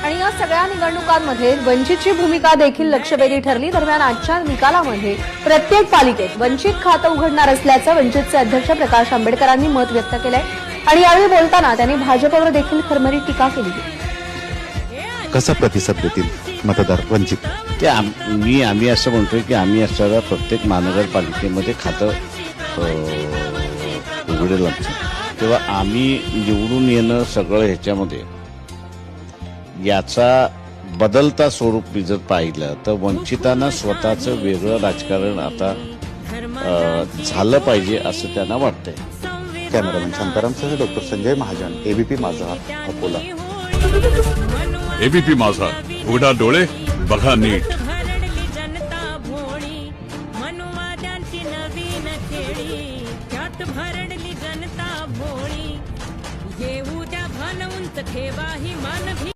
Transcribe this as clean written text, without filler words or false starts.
आणि या सगळ्या निवडणुकांमध्ये वंचितची भूमिका देखील लक्षवेधी ठरली. दरम्यान आजच्या निकालामध्ये प्रत्येक पालिकेत वंचित खातं उघडणार असल्याचं वंचितचे अध्यक्ष प्रकाश आंबेडकरांनी मत व्यक्त केलंय आणि यावेळी बोलताना त्यांनी भाजपवर देखील खरमरीत टीका केली. कसा प्रतिसाद देतील मतदार वंचित? ते आम्ही असं म्हणतोय की आम्ही असणाऱ्या प्रत्येक महानगरपालिकेमध्ये खातं उघडेल आमचं. तेव्हा आम्ही निवडून येणं सगळं ह्याच्यामध्ये याचा बदलता स्वरूप मी जर पाहिलं तर वंचितांना स्वतःचं वेगळं राजकारण आता झालं पाहिजे असं त्यांना वाटतंय. कॅमेरामॅन शांतारामसह doctor Sanjay Mahajan, ABP Majha, Akola. ABP माझा, उघडा डोळे बघा नीट.